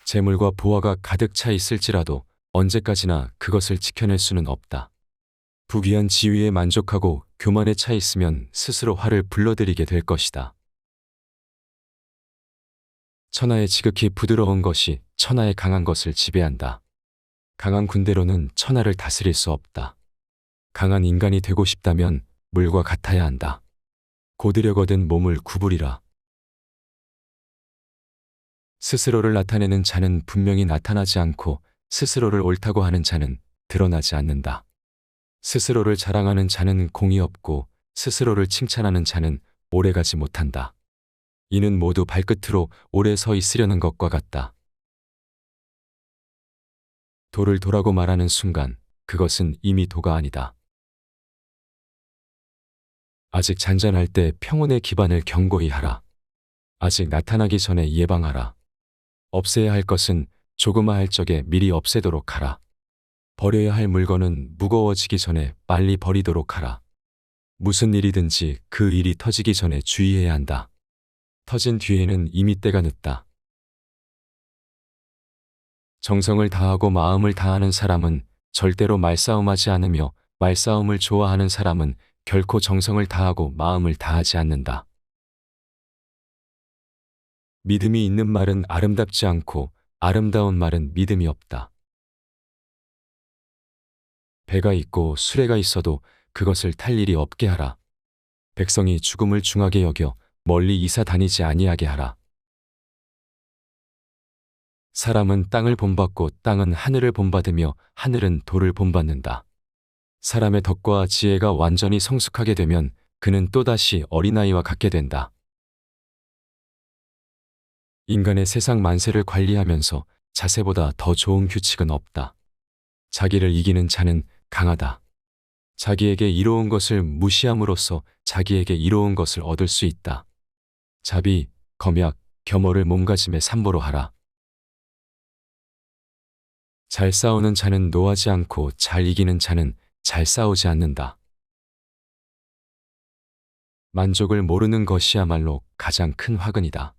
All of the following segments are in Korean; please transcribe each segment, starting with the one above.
재물과 보화가 가득 차 있을지라도 언제까지나 그것을 지켜낼 수는 없다. 부귀한 지위에 만족하고 교만에 차 있으면 스스로 화를 불러들이게 될 것이다. 천하의 지극히 부드러운 것이 천하의 강한 것을 지배한다. 강한 군대로는 천하를 다스릴 수 없다. 강한 인간이 되고 싶다면 물과 같아야 한다. 고드려거든 몸을 구부리라. 스스로를 나타내는 자는 분명히 나타나지 않고 스스로를 옳다고 하는 자는 드러나지 않는다. 스스로를 자랑하는 자는 공이 없고 스스로를 칭찬하는 자는 오래가지 못한다. 이는 모두 발끝으로 오래 서 있으려는 것과 같다. 도를 도라고 말하는 순간 그것은 이미 도가 아니다. 아직 잔잔할 때 평온의 기반을 견고히 하라. 아직 나타나기 전에 예방하라. 없애야 할 것은 조그마할 적에 미리 없애도록 하라. 버려야 할 물건은 무거워지기 전에 빨리 버리도록 하라. 무슨 일이든지 그 일이 터지기 전에 주의해야 한다. 터진 뒤에는 이미 때가 늦다. 정성을 다하고 마음을 다하는 사람은 절대로 말싸움하지 않으며 말싸움을 좋아하는 사람은 결코 정성을 다하고 마음을 다하지 않는다. 믿음이 있는 말은 아름답지 않고 아름다운 말은 믿음이 없다. 배가 있고 수레가 있어도 그것을 탈 일이 없게 하라. 백성이 죽음을 중하게 여겨 멀리 이사 다니지 아니하게 하라. 사람은 땅을 본받고 땅은 하늘을 본받으며 하늘은 돌을 본받는다. 사람의 덕과 지혜가 완전히 성숙하게 되면 그는 또다시 어린아이와 같게 된다. 인간의 세상 만세를 관리하면서 자세보다 더 좋은 규칙은 없다. 자기를 이기는 자는 강하다. 자기에게 이로운 것을 무시함으로써 자기에게 이로운 것을 얻을 수 있다. 자비, 검약, 겸허를 몸가짐에 삼보로 하라. 잘 싸우는 자는 노하지 않고 잘 이기는 자는 잘 싸우지 않는다. 만족을 모르는 것이야말로 가장 큰 화근이다.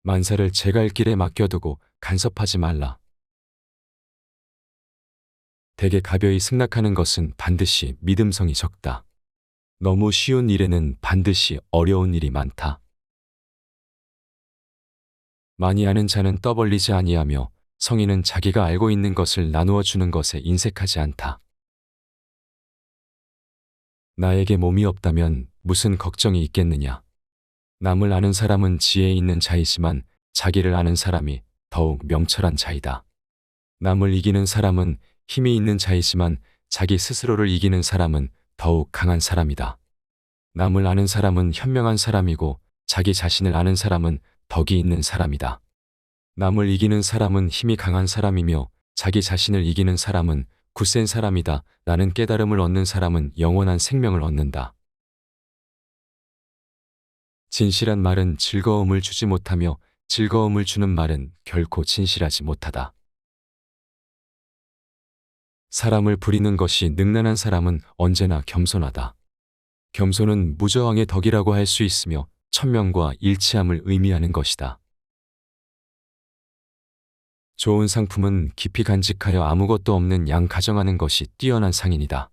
만사를 제 갈 길에 맡겨두고 간섭하지 말라. 대개 가벼이 승낙하는 것은 반드시 믿음성이 적다. 너무 쉬운 일에는 반드시 어려운 일이 많다. 많이 아는 자는 떠벌리지 아니하며 성인은 자기가 알고 있는 것을 나누어 주는 것에 인색하지 않다. 나에게 몸이 없다면 무슨 걱정이 있겠느냐. 남을 아는 사람은 지혜 있는 자이지만 자기를 아는 사람이 더욱 명철한 자이다. 남을 이기는 사람은 힘이 있는 자이지만 자기 스스로를 이기는 사람은 더욱 강한 사람이다. 남을 아는 사람은 현명한 사람이고 자기 자신을 아는 사람은 덕이 있는 사람이다. 남을 이기는 사람은 힘이 강한 사람이며 자기 자신을 이기는 사람은 굳센 사람이다. 나는 깨달음을 얻는 사람은 영원한 생명을 얻는다. 진실한 말은 즐거움을 주지 못하며 즐거움을 주는 말은 결코 진실하지 못하다. 사람을 부리는 것이 능란한 사람은 언제나 겸손하다. 겸손은 무저항의 덕이라고 할 수 있으며 천명과 일치함을 의미하는 것이다. 좋은 상품은 깊이 간직하여 아무것도 없는 양 가정하는 것이 뛰어난 상인이다.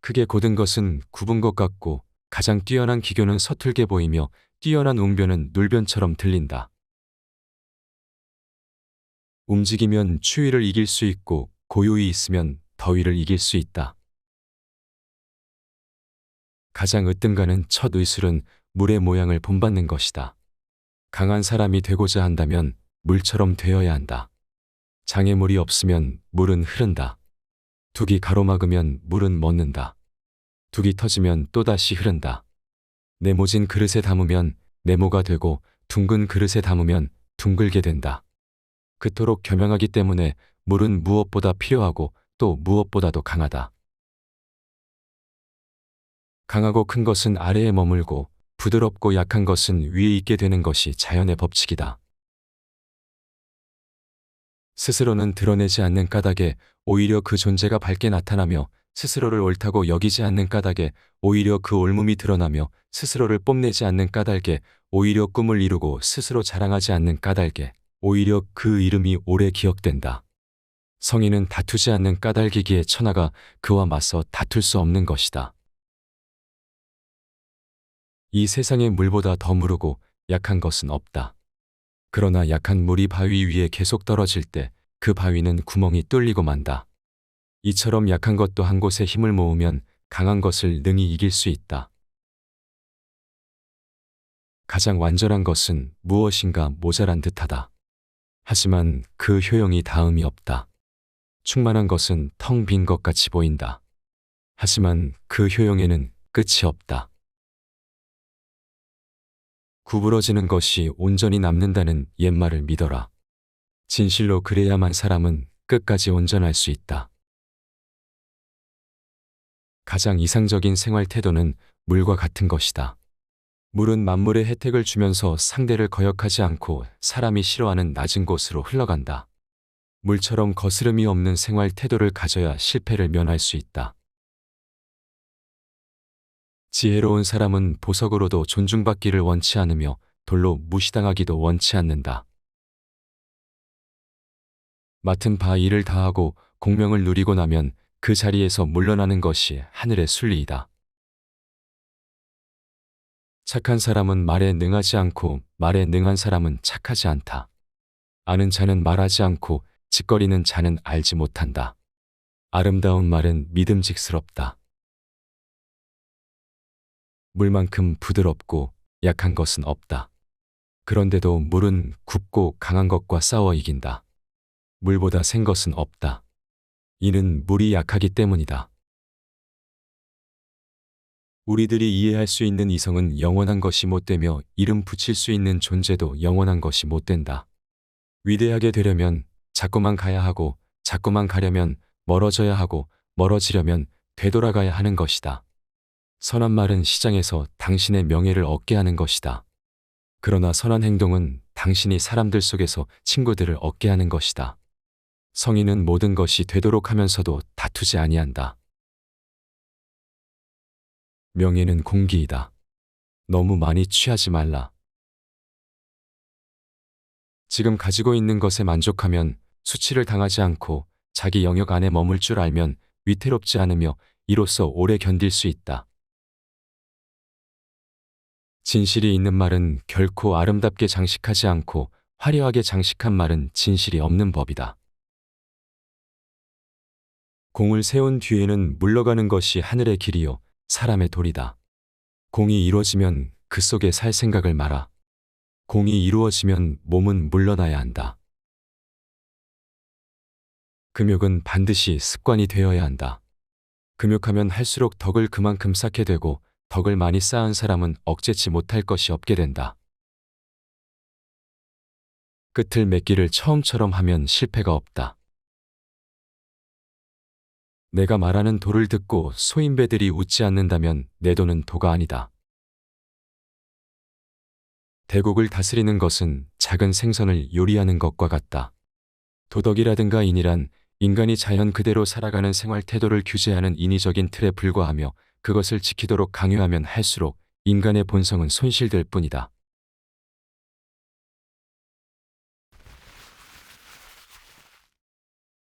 크게 곧은 것은 굽은 것 같고 가장 뛰어난 기교는 서툴게 보이며 뛰어난 웅변은 눌변처럼 들린다. 움직이면 추위를 이길 수 있고 고요히 있으면 더위를 이길 수 있다. 가장 으뜸가는 첫 의술은 물의 모양을 본받는 것이다. 강한 사람이 되고자 한다면 물처럼 되어야 한다. 장애물이 없으면 물은 흐른다. 둑이 가로막으면 물은 멎는다. 둑이 터지면 또다시 흐른다. 네모진 그릇에 담으면 네모가 되고 둥근 그릇에 담으면 둥글게 된다. 그토록 겸양하기 때문에 물은 무엇보다 필요하고 또 무엇보다도 강하다. 강하고 큰 것은 아래에 머물고 부드럽고 약한 것은 위에 있게 되는 것이 자연의 법칙이다. 스스로는 드러내지 않는 까닭에 오히려 그 존재가 밝게 나타나며 스스로를 옳다고 여기지 않는 까닭에 오히려 그 옳음이 드러나며 스스로를 뽐내지 않는 까닭에 오히려 꿈을 이루고 스스로 자랑하지 않는 까닭에 오히려 그 이름이 오래 기억된다. 성인은 다투지 않는 까닭이기에 천하가 그와 맞서 다툴 수 없는 것이다. 이 세상에 물보다 더 무르고 약한 것은 없다. 그러나 약한 물이 바위 위에 계속 떨어질 때 그 바위는 구멍이 뚫리고 만다. 이처럼 약한 것도 한 곳에 힘을 모으면 강한 것을 능히 이길 수 있다. 가장 완전한 것은 무엇인가 모자란 듯하다. 하지만 그 효용이 다음이 없다. 충만한 것은 텅 빈 것 같이 보인다. 하지만 그 효용에는 끝이 없다. 구부러지는 것이 온전히 남는다는 옛말을 믿어라. 진실로 그래야만 사람은 끝까지 온전할 수 있다. 가장 이상적인 생활 태도는 물과 같은 것이다. 물은 만물의 혜택을 주면서 상대를 거역하지 않고 사람이 싫어하는 낮은 곳으로 흘러간다. 물처럼 거스름이 없는 생활 태도를 가져야 실패를 면할 수 있다. 지혜로운 사람은 보석으로도 존중받기를 원치 않으며 돌로 무시당하기도 원치 않는다. 맡은 바 일을 다하고 공명을 누리고 나면 그 자리에서 물러나는 것이 하늘의 순리이다. 착한 사람은 말에 능하지 않고 말에 능한 사람은 착하지 않다. 아는 자는 말하지 않고 짓거리는 자는 알지 못한다. 아름다운 말은 믿음직스럽다. 물만큼 부드럽고 약한 것은 없다. 그런데도 물은 굽고 강한 것과 싸워 이긴다. 물보다 센 것은 없다. 이는 물이 약하기 때문이다. 우리들이 이해할 수 있는 이성은 영원한 것이 못 되며 이름 붙일 수 있는 존재도 영원한 것이 못 된다. 위대하게 되려면 자꾸만 가야 하고 자꾸만 가려면 멀어져야 하고 멀어지려면 되돌아가야 하는 것이다. 선한 말은 시장에서 당신의 명예를 얻게 하는 것이다. 그러나 선한 행동은 당신이 사람들 속에서 친구들을 얻게 하는 것이다. 성인은 모든 것이 되도록 하면서도 다투지 아니한다. 명예는 공기이다. 너무 많이 취하지 말라. 지금 가지고 있는 것에 만족하면 수치를 당하지 않고 자기 영역 안에 머물 줄 알면 위태롭지 않으며 이로써 오래 견딜 수 있다. 진실이 있는 말은 결코 아름답게 장식하지 않고 화려하게 장식한 말은 진실이 없는 법이다. 공을 세운 뒤에는 물러가는 것이 하늘의 길이요 사람의 도리다. 공이 이루어지면 그 속에 살 생각을 마라. 공이 이루어지면 몸은 물러나야 한다. 금욕은 반드시 습관이 되어야 한다. 금욕하면 할수록 덕을 그만큼 쌓게 되고 덕을 많이 쌓은 사람은 억제치 못할 것이 없게 된다. 끝을 맺기를 처음처럼 하면 실패가 없다. 내가 말하는 도를 듣고 소인배들이 웃지 않는다면 내 도는 도가 아니다. 대국을 다스리는 것은 작은 생선을 요리하는 것과 같다. 도덕이라든가 인이란 인간이 자연 그대로 살아가는 생활 태도를 규제하는 인위적인 틀에 불과하며 그것을 지키도록 강요하면 할수록 인간의 본성은 손실될 뿐이다.